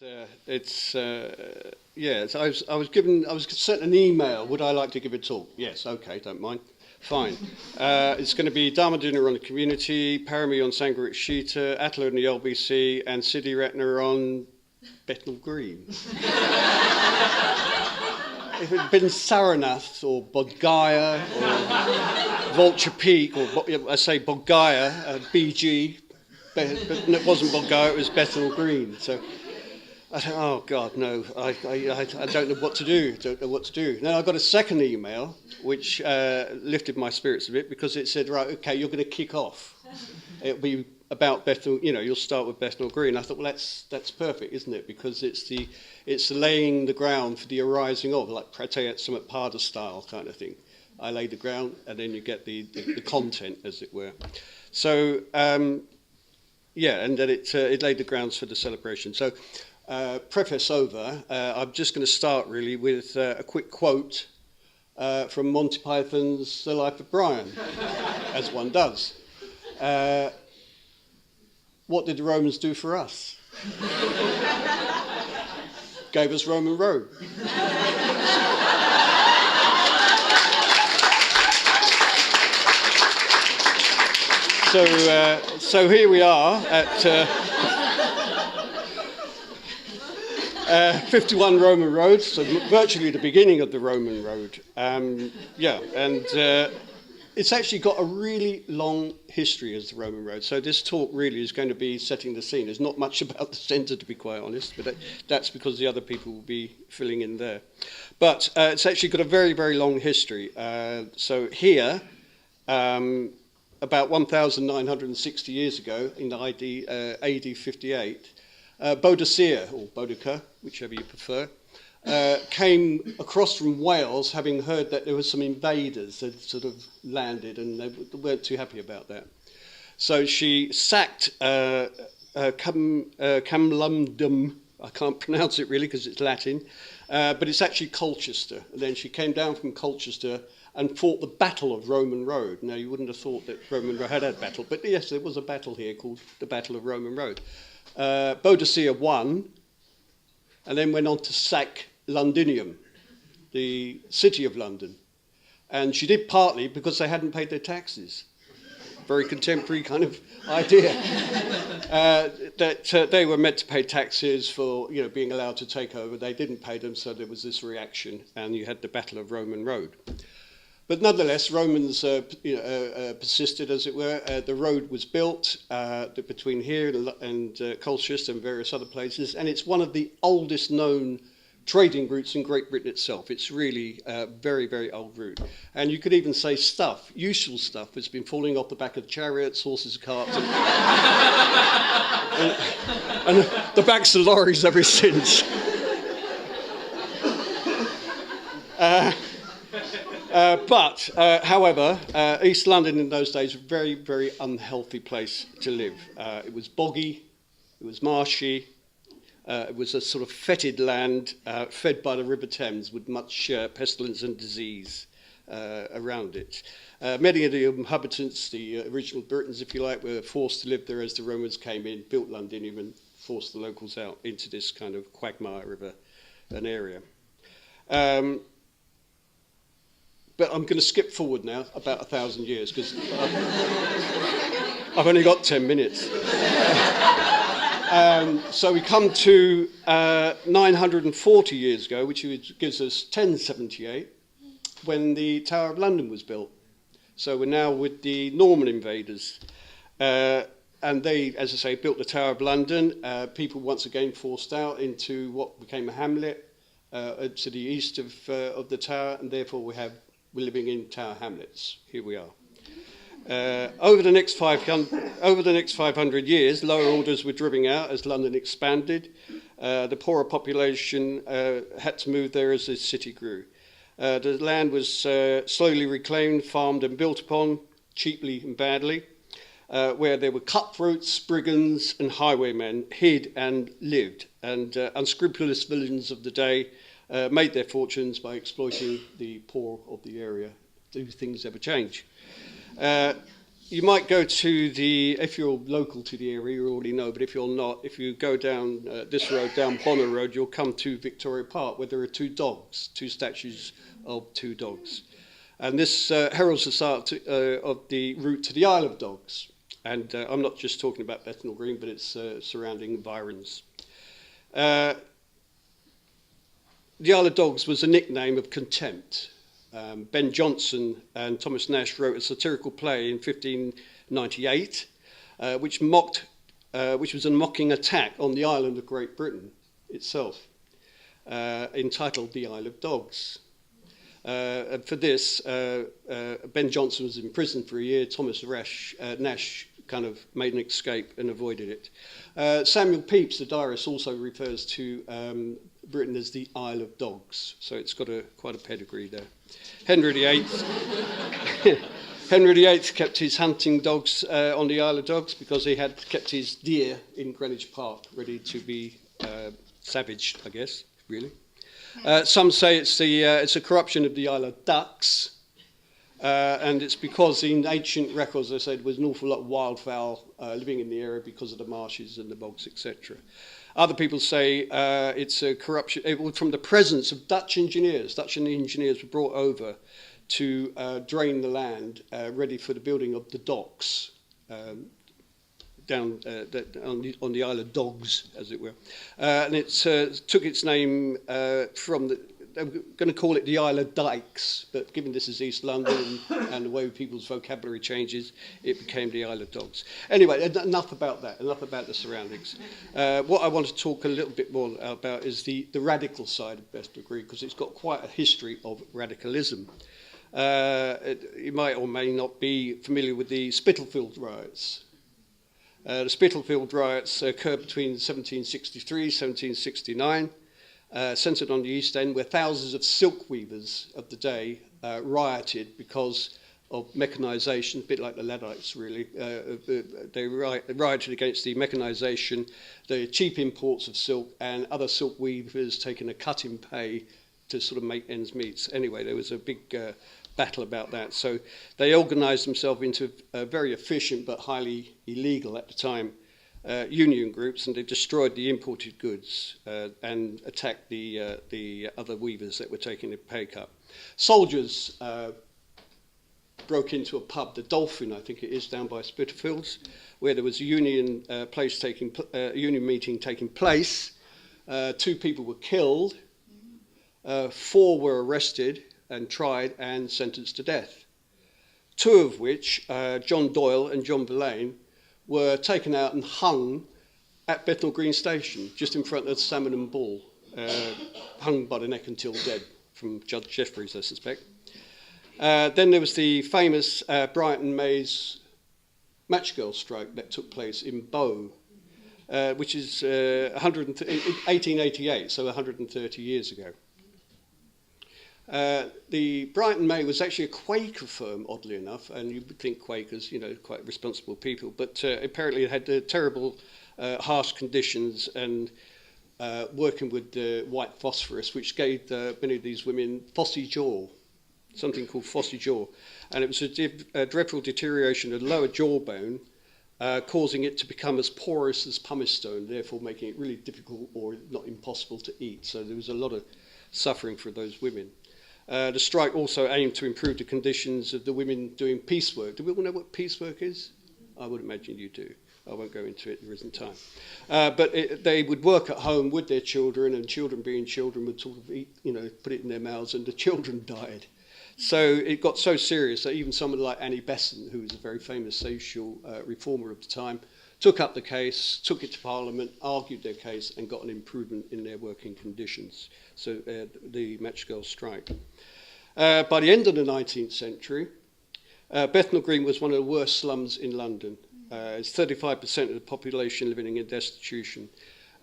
So I was sent an email. Would I like to give a talk? Yes, okay, don't mind. Fine. It's going to be Dharma dinner on the community, Parami on Sangharit Shita, Attila on the LBC, and Siddhiratna on Bethnal Green. If it had been Saranath or Bodh Gaya or Vulture Peak, or I say Bodh Gaya, BG, but it wasn't Bodh Gaya, it was Bethnal Green. So I thought, oh God, no, I don't know what to do. Then I got a second email, which lifted my spirits a bit, because it said, right, okay, you're going to kick off. It'll be about Bethnal, you'll start with Bethnal Green. I thought, well, that's perfect, isn't it? Because it's laying the ground for the arising of, like Pratyayat Samatpada style kind of thing. I lay the ground, and then you get the content, as it were. So, and then it laid the grounds for the celebration. So, preface over, I'm just going to start really with a quick quote from Monty Python's The Life of Brian, as one does. What did the Romans do for us? Gave us Roman road. So here we are at 51 Roman roads, so virtually the beginning of the Roman road. It's actually got a really long history as the Roman road. So this talk really is going to be setting the scene. There's not much about the centre, to be quite honest, but that's because the other people will be filling in there. But it's actually got a very, very long history. So here, about 1,960 years ago, in AD 58, Bodhiciya, or Boudica, whichever you prefer, came across from Wales, having heard that there were some invaders that sort of landed, and they weren't too happy about that. So she sacked Camlundum. I can't pronounce it really because it's Latin, but it's actually Colchester. And then she came down from Colchester and fought the Battle of Roman Road. Now, you wouldn't have thought that Roman Road had a battle, but yes, there was a battle here called the Battle of Roman Road. Bodhiciya won, and then went on to sack Londinium, the city of London. And she did partly because they hadn't paid their taxes. Very contemporary kind of idea. That they were meant to pay taxes for being allowed to take over. They didn't pay them, so there was this reaction, and you had the Battle of Roman Road. But nonetheless, Romans persisted, as it were. The road was built between here and Colchester and various other places, and it's one of the oldest known trading routes in Great Britain itself. It's really a very, very old route. And you could even say useful stuff, has been falling off the back of chariots, horses, carts, and the backs of lorries ever since. However, East London in those days was a very, very unhealthy place to live. It was boggy, it was marshy, it was a sort of fetid land fed by the River Thames with much pestilence and disease around it. Many of the inhabitants, the original Britons, if you like, were forced to live there as the Romans came in, built Londinium and forced the locals out into this kind of quagmire of an area. But I'm going to skip forward now about 1,000 years because I've only got 10 minutes. So we come to 940 years ago, which gives us 1078, when the Tower of London was built. So we're now with the Norman invaders. And they, as I say, built the Tower of London. People once again forced out into what became a hamlet to the east of the Tower, and therefore we're living in Tower Hamlets. Here we are. Over the next 500 years, lower orders were driven out as London expanded. The poorer population had to move there as the city grew. The land was slowly reclaimed, farmed and built upon, cheaply and badly, where there were cutthroats, brigands and highwaymen hid and lived, and unscrupulous villains of the day made their fortunes by exploiting the poor of the area. Do things ever change? you might go to if you're local to the area, you already know, but if you're not, if you go down this road, down Bonner Road, you'll come to Victoria Park, where there are two statues of two dogs. And this heralds the start of the route to the Isle of Dogs. And I'm not just talking about Bethnal Green, but its surrounding environs. The Isle of Dogs was a nickname of contempt. Ben Jonson and Thomas Nash wrote a satirical play in 1598, which was a mocking attack on the island of Great Britain itself, entitled The Isle of Dogs. And for this, Ben Jonson was in prison for a year. Thomas Nash kind of made an escape and avoided it. Samuel Pepys, the diarist, also refers to Britain as the Isle of Dogs, so it's got quite a pedigree there. Henry VIII kept his hunting dogs on the Isle of Dogs because he had kept his deer in Greenwich Park ready to be savaged, I guess, really. Some say it's a corruption of the Isle of Ducks, and it's because in ancient records, they said, there was an awful lot of wildfowl living in the area because of the marshes and the bogs, etc. Other people say it's a corruption from the presence of Dutch engineers. Dutch engineers were brought over to drain the land, ready for the building of the docks down on the Isle of Dogs, as it were. And it took its name from they were going to call it the Isle of Dykes, but given this is East London and the way people's vocabulary changes, it became the Isle of Dogs. Anyway, enough about that, enough about the surroundings. What I want to talk a little bit more about is the radical side of Bethnal Green, because it's got quite a history of radicalism. You might or may not be familiar with the Spitalfields Riots. The Spitalfields Riots occurred between 1763 and 1769. Centred on the East End, where thousands of silk weavers of the day rioted because of mechanisation, a bit like the Luddites really. They rioted against the mechanisation, the cheap imports of silk, and other silk weavers taking a cut in pay to sort of make ends meet. Anyway, there was a big battle about that. So they organised themselves into very efficient but highly illegal at the time union groups, and they destroyed the imported goods and attacked the other weavers that were taking a pay cut. Soldiers broke into a pub, the Dolphin, I think it is, down by Spitalfields, where there was a union union meeting taking place. 2 people were killed, 4 were arrested and tried and sentenced to death. 2 of which, John Doyle and John Verlaine, were taken out and hung at Bethnal Green Station, just in front of the Salmon and Bull, hung by the neck until dead, from Judge Jeffreys, I suspect. Then there was the famous Brighton Maze match girl strike that took place in Bow, which is 1888, so 130 years ago. The Brighton May was actually a Quaker firm, oddly enough, and you would think Quakers, quite responsible people, but apparently it had terrible, harsh conditions and working with white phosphorus, which gave many of these women phossy jaw, something called phossy jaw, and it was a dreadful deterioration of the lower jawbone, causing it to become as porous as pumice stone, therefore making it really difficult or not impossible to eat. So there was a lot of suffering for those women. The strike also aimed to improve the conditions of the women doing piecework. Do we all know what piecework is? I would imagine you do. I won't go into it, there isn't time. But they would work at home with their children, and children being children would sort of eat, put it in their mouths, and the children died. So it got so serious that even someone like Annie Besant, who was a very famous social reformer of the time, took up the case, took it to Parliament, argued their case, and got an improvement in their working conditions. So the match girl strike. By the end of the 19th century, Bethnal Green was one of the worst slums in London. It's 35% of the population living in destitution.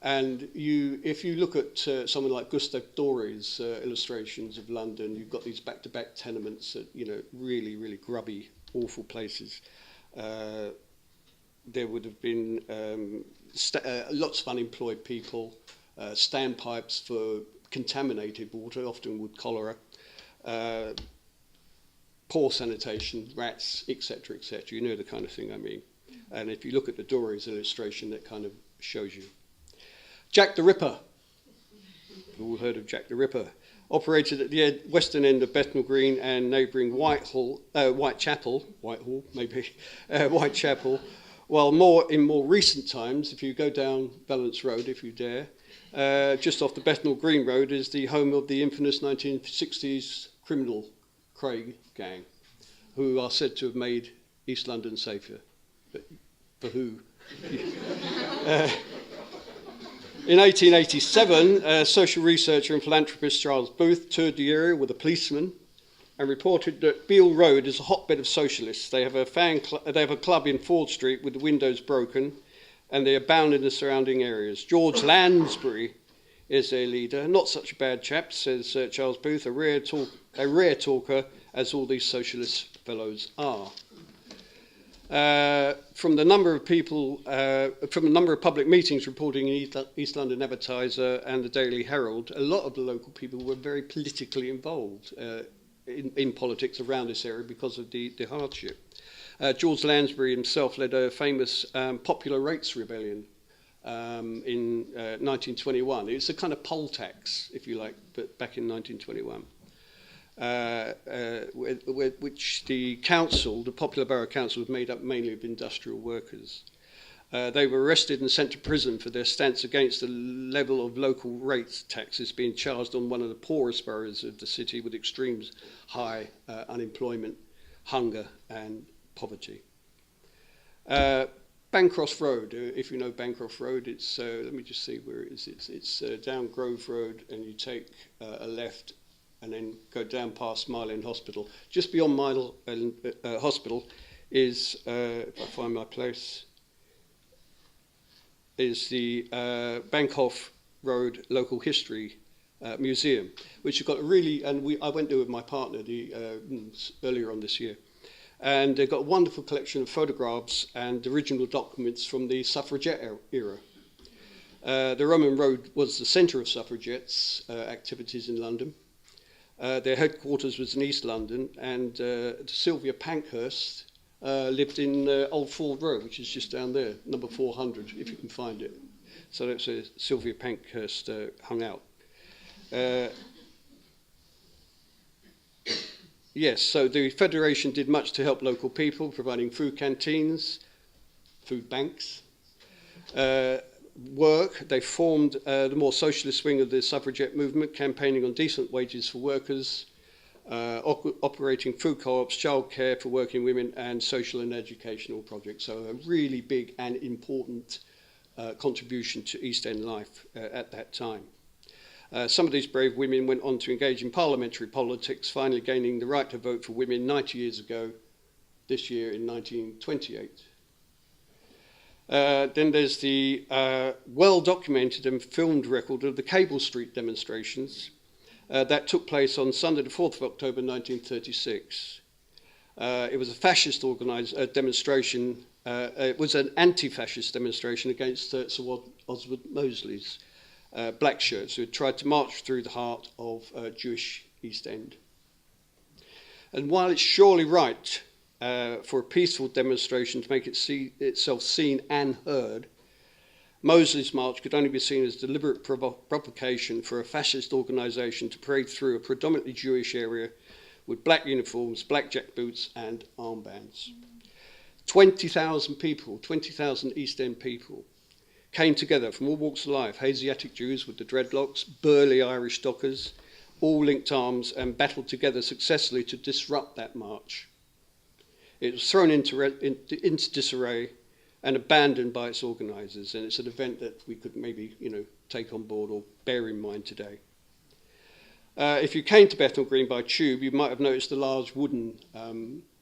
And if you look at someone like Gustave Doré's illustrations of London, you've got these back-to-back tenements that, really, really grubby, awful places. There would have been lots of unemployed people, standpipes for contaminated water, often with cholera. poor sanitation, rats, etc., etc. You know the kind of thing I mean. And if you look at the Dories illustration, that kind of shows you. Jack the Ripper. You've all heard of Jack the Ripper. Operated at the western end of Bethnal Green and neighbouring Whitechapel, while in more recent times, if you go down Valence Road, if you dare, just off the Bethnal Green Road is the home of the infamous 1960s criminal Craig gang, who are said to have made East London safer. But for who? In 1887, social researcher and philanthropist Charles Booth toured the area with a policeman and reported that Beale Road is a hotbed of socialists. They have a club in Ford Street with the windows broken, and they abound in the surrounding areas. George Lansbury is their leader. Not such a bad chap, says Charles Booth, a rare talker, as all these socialist fellows are. From the number of public meetings reporting in East London Advertiser and the Daily Herald, a lot of the local people were very politically involved in politics around this area because of the hardship. George Lansbury himself led a famous popular rates rebellion in 1921. It's a kind of poll tax, if you like, but back in 1921. Which the council, the Popular Borough Council, was made up mainly of industrial workers. They were arrested and sent to prison for their stance against the level of local rates taxes being charged on one of the poorest boroughs of the city with extreme high unemployment, hunger and poverty. Bancroft Road, if you know Bancroft Road, it's, let me just see where it is. It's down Grove Road and you take a left and then go down past Mile End Hospital. Just beyond Mile End Hospital is, if I find my place, is the Bancroft Road Local History Museum, which has got a really, and I went there with my partner earlier on this year, and they've got a wonderful collection of photographs and original documents from the suffragette era. The Roman Road was the centre of suffragettes' activities in London. Their headquarters was in East London, and Sylvia Pankhurst lived in Old Ford Road, which is just down there, number 400, if you can find it. So that's where Sylvia Pankhurst hung out. Yes, so the Federation did much to help local people, providing food canteens, food banks, work. They formed the more socialist wing of the suffragette movement, campaigning on decent wages for workers, operating food co-ops, childcare for working women, and social and educational projects. So a really big and important contribution to East End life at that time. Some of these brave women went on to engage in parliamentary politics, finally gaining the right to vote for women 90 years ago, this year in 1928. Then there's the well-documented and filmed record of the Cable Street demonstrations that took place on Sunday the 4th of October 1936. It was a fascist demonstration. It was an anti-fascist demonstration against Sir Oswald Mosley's black shirts who had tried to march through the heart of Jewish East End. And while it's surely right for a peaceful demonstration to make itself seen and heard, Mosley's march could only be seen as deliberate provocation for a fascist organisation to parade through a predominantly Jewish area with black uniforms, black jack boots and armbands. 20,000 people, 20,000 East End people, came together from all walks of life, Asiatic Jews with the dreadlocks, burly Irish dockers, all linked arms and battled together successfully to disrupt that march. It was thrown into disarray and abandoned by its organisers, and it's an event that we could maybe, take on board or bear in mind today. If you came to Bethnal Green by tube, you might have noticed a large wooden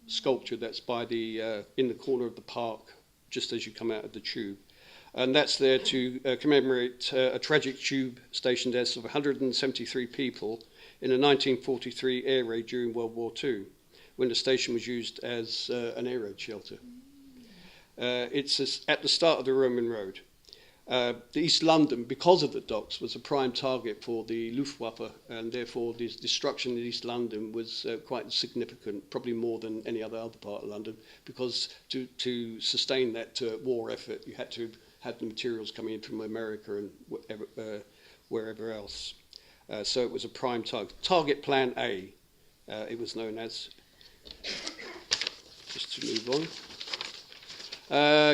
sculpture that's by in the corner of the park, just as you come out of the tube. And that's there to commemorate a tragic tube station deaths of 173 people in a 1943 air raid during World War II, when the station was used as an air raid shelter. It's at the start of the Roman Road. East London, because of the docks, was a prime target for the Luftwaffe, and therefore the destruction in East London was quite significant, probably more than any other part of London, because to sustain that war effort, you had to have the materials coming in from America and wherever else. So it was a prime target. Target Plan A, it was known as. Just to move on.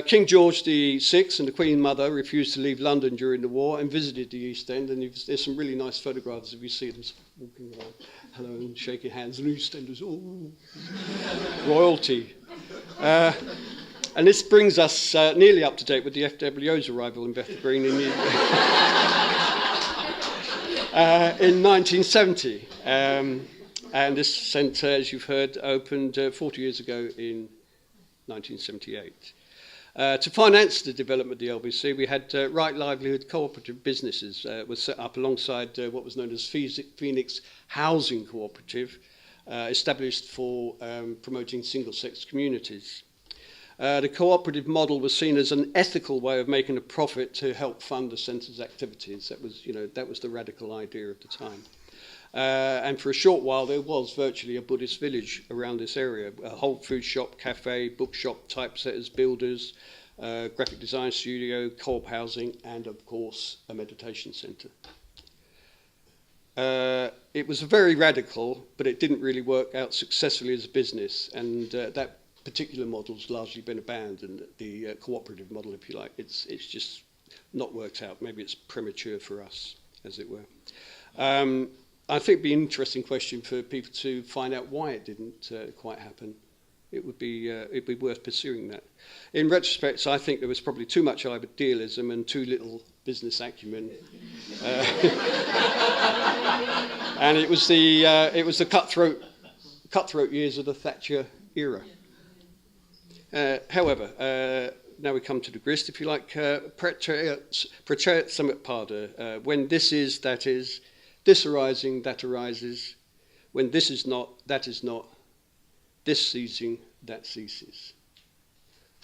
King George VI and the Queen Mother refused to leave London during the war and visited the East End, and there's some really nice photographs if you see them walking around, hello, and shaking hands, and East Enders, oh, royalty. And this brings us nearly up to date with the FWO's arrival in Bethnal Green in 1970. And this centre, as you've heard, opened 40 years ago in 1978. To finance the development of the LBC, we had Right Livelihood cooperative businesses were set up alongside what was known as Phoenix Housing Cooperative, established for promoting single-sex communities. The cooperative model was seen as an ethical way of making a profit to help fund the centre's activities. That was the radical idea at the time. And for a short while, there was virtually a Buddhist village around this area. A whole food shop, cafe, bookshop, typesetters, builders, graphic design studio, co-op housing, and of course, a meditation centre. It was very radical, but it didn't really work out successfully as a business, and that particular model's largely been abandoned. The cooperative model, if you like, it's just not worked out. Maybe it's premature for us, as it were. I think it'd be an interesting question for people to find out why it didn't quite happen. It'd be worth pursuing that. In retrospect, I think there was probably too much idealism and too little business acumen, and it was the cutthroat years of the Thatcher era. However, now we come to the grist, if you like. Pratyayat Samit Pada. When this is, that is. This arising, that arises. When this is not, that is not. This ceasing, that ceases.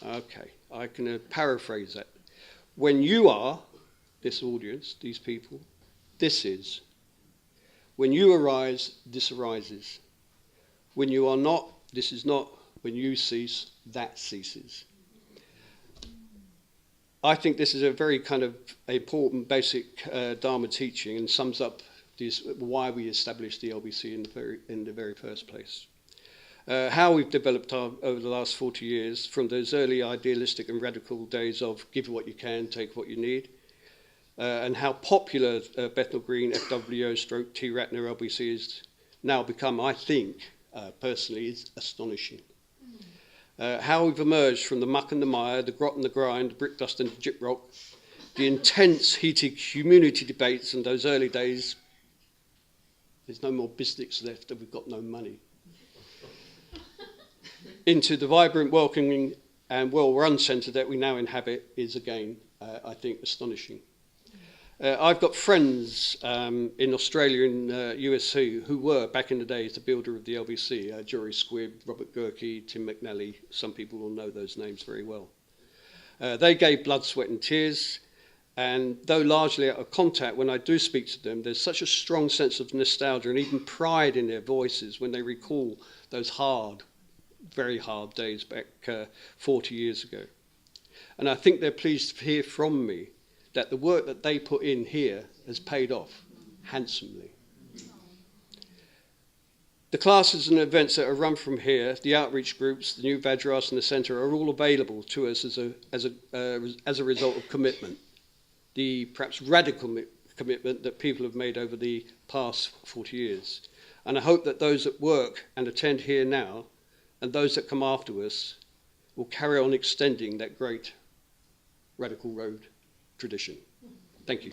Okay, I can paraphrase that. When you are, this audience, these people, this is. When you arise, this arises. When you are not, this is not. When you cease, that ceases. I think this is a very kind of important basic Dharma teaching and sums up why we established the LBC in the very first place. How we've developed over the last 40 years, from those early idealistic and radical days of give what you can, take what you need, and how popular Bethnal Green, FWO, Siddhiratna, LBC has now become, I think, personally, is astonishing. How we've emerged from the muck and the mire, the grot and the grind, the brick dust and the gyprock, the intense, heated community debates in those early days. There's no more biscuits left and we've got no money. Into the vibrant, welcoming and well-run centre that we now inhabit is, again, I think, astonishing. I've got friends in Australia and US who were, back in the days, the builder of the LBC, Jory Squibb, Robert Gerke, Tim McNally. Some people will know those names very well. They gave blood, sweat and tears. And though largely out of contact, when I do speak to them, there's such a strong sense of nostalgia and even pride in their voices when they recall those hard, very hard days back 40 years ago. And I think they're pleased to hear from me that the work that they put in here has paid off handsomely. The classes and events that are run from here, the outreach groups, the new Vajras and the centre are all available to us as a result of commitment. The perhaps radical commitment that people have made over the past 40 years. And I hope that those that work and attend here now and those that come after us will carry on extending that great radical road tradition. Thank you.